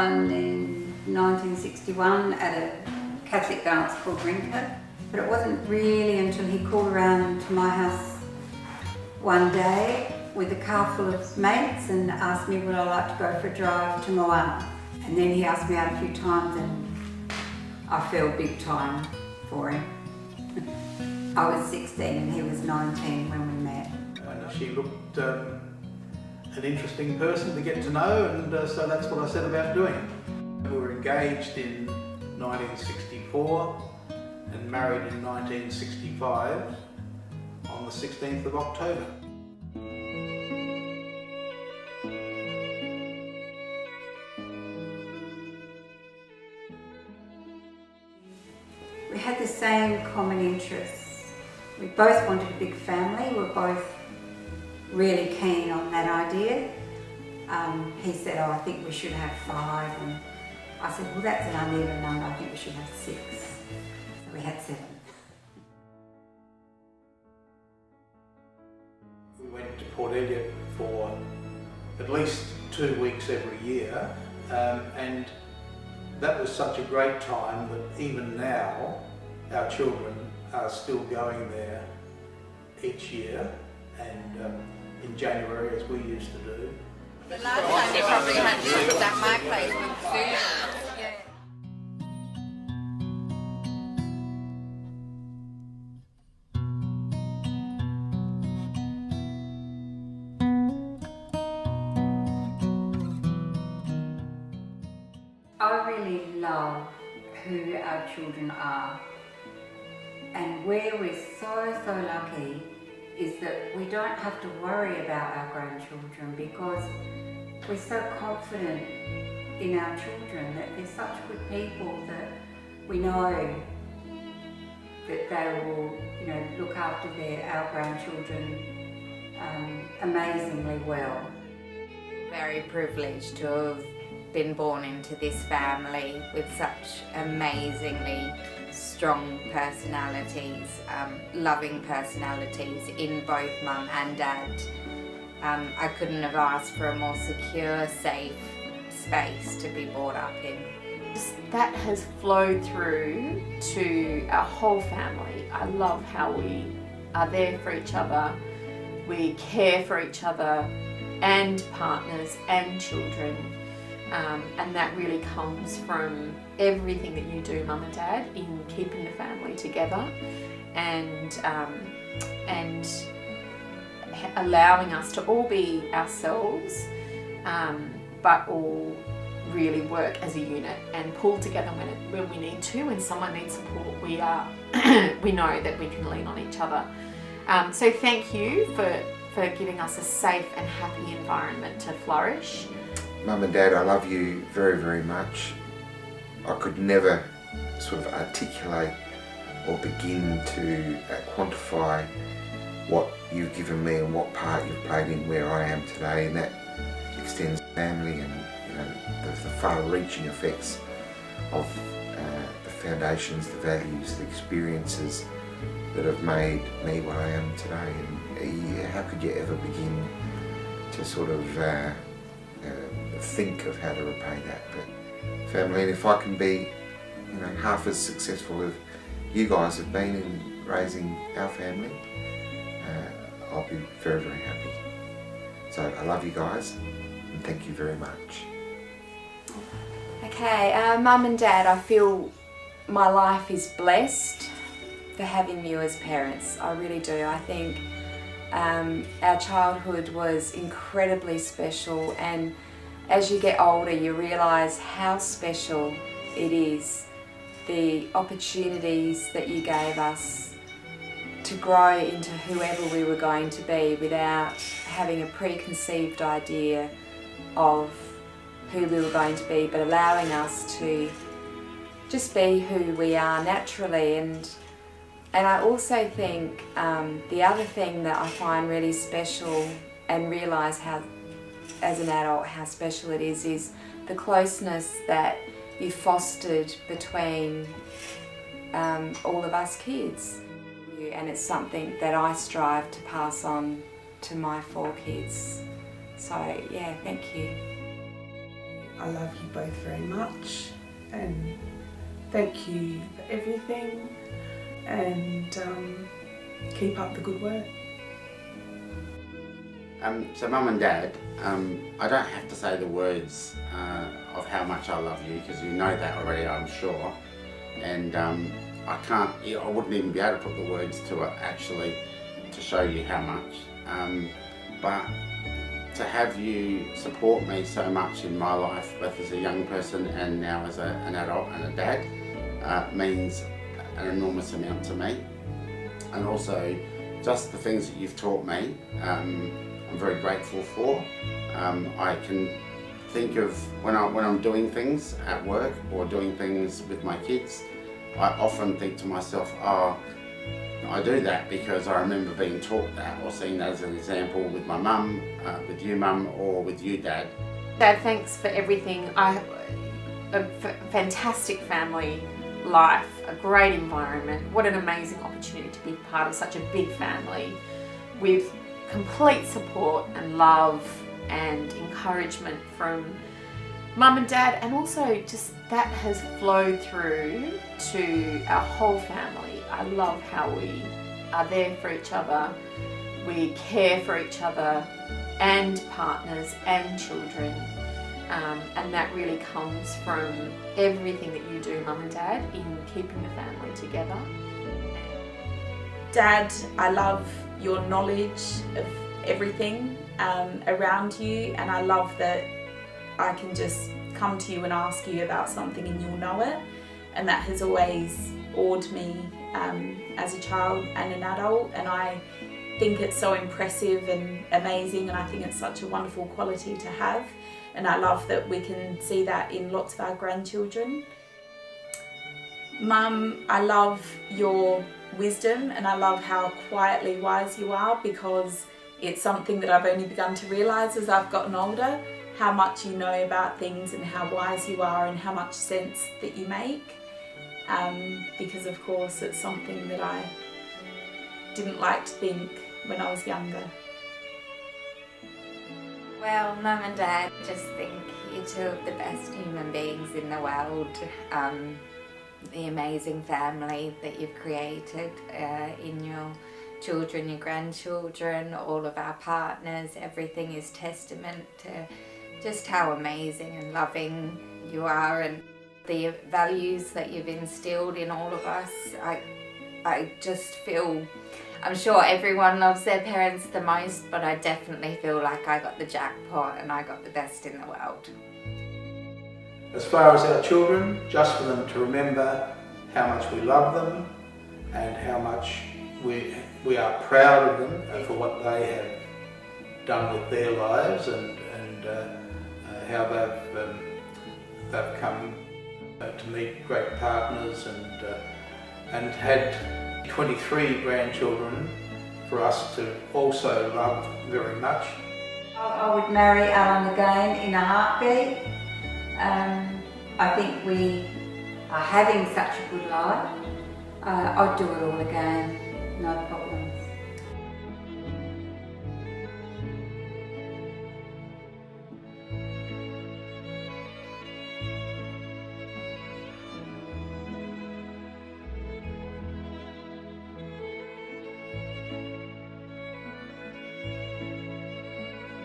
son in 1961 at a Catholic dance called Rinker, but it wasn't really until he called around to my house one day with a car full of mates and asked me would I like to go for a drive to Moana. And then he asked me out a few times and I fell big time for him. I was 16 and he was 19 when we met. She looked an interesting person to get to know, and so that's what I set about doing. We were engaged in 1964 and married in 1965 on the 16th of October. We had the same common interests. We both wanted a big family. We were both really keen on that idea. He said, oh, I think we should have 5. And I said, well, that's an uneven number. I think we should have 6. So we had 7. We went to Port Elliot for at least 2 weeks every year, and that was such a great time that even now our children are still going there each year, and in January, as we used to do. The last time they probably had this at my place with Susan. Yeah. I really love who our children are, and where we're so lucky is that we don't have to worry about our grandchildren because we're so confident in our children that they're such good people that we know that they will, look after our grandchildren amazingly well. Very privileged to have been born into this family with such amazingly strong personalities, loving personalities in both mum and dad. I couldn't have asked for a more secure, safe space to be brought up in. That has flowed through to our whole family. I love how we are there for each other, we care for each other and partners and children. And that really comes from everything that you do, Mum and Dad, in keeping the family together and allowing us to all be ourselves, but all really work as a unit and pull together when we need to. When someone needs support, we know that we can lean on each other. So thank you for giving us a safe and happy environment to flourish. Mum and Dad, I love you very, very much. I could never sort of articulate or begin to quantify what you've given me and what part you've played in where I am today, and that extends family and the far-reaching effects of the foundations, the values, the experiences that have made me what I am today. And how could you ever begin to sort of think of how to repay that? But family, and if I can be half as successful as you guys have been in raising our family, I'll be very, very happy. So I love you guys and thank you very much. Okay, Mum and Dad, I feel my life is blessed for having you as parents. I really do. I think our childhood was incredibly special, and as you get older you realise how special it is, the opportunities that you gave us to grow into whoever we were going to be without having a preconceived idea of who we were going to be, but allowing us to just be who we are naturally. And I also think the other thing that I find really special and realise how, as an adult, how special it is the closeness that you fostered between all of us kids. And it's something that I strive to pass on to my 4 kids. So yeah, thank you. I love you both very much, and thank you for everything, and keep up the good work. So Mum and Dad, I don't have to say the words of how much I love you, because you know that already, I'm sure. And I wouldn't even be able to put the words to it actually to show you how much. But to have you support me so much in my life, both as a young person and now as an adult and a dad, means an enormous amount to me. And also just the things that you've taught me, I'm very grateful for. I can think of when I'm doing things at work or doing things with my kids, I often think to myself, oh, I do that because I remember being taught that or seeing that as an example with my mum, with you Mum, or with you Dad. Dad, thanks for everything. A fantastic family life, a great environment. What an amazing opportunity to be part of such a big family with complete support and love and encouragement from Mum and Dad, and also just that has flowed through to our whole family. I love how we are there for each other, we care for each other and partners and children, and that really comes from everything that you do, Mum and Dad, in keeping the family together. Dad, I love your knowledge of everything around you, and I love that I can just come to you and ask you about something and you'll know it, and that has always awed me as a child and an adult, and I think it's so impressive and amazing, and I think it's such a wonderful quality to have, and I love that we can see that in lots of our grandchildren. Mum, I love your wisdom, and I love how quietly wise you are, because it's something that I've only begun to realise as I've gotten older, how much you know about things and how wise you are and how much sense that you make, because of course it's something that I didn't like to think when I was younger. Well, Mum and Dad, just think you're two of the best human beings in the world. The amazing family that you've created in your children, your grandchildren, all of our partners, everything is testament to just how amazing and loving you are, and the values that you've instilled in all of us. I just feel, I'm sure everyone loves their parents the most, but I definitely feel like I got the jackpot and I got the best in the world. As far as our children, just for them to remember how much we love them and how much we are proud of them for what they have done with their lives, and how they've come to meet great partners, and had 23 grandchildren for us to also love very much. I would marry Allan again in a heartbeat. I think we are having such a good life. I'd do it all again, no problems.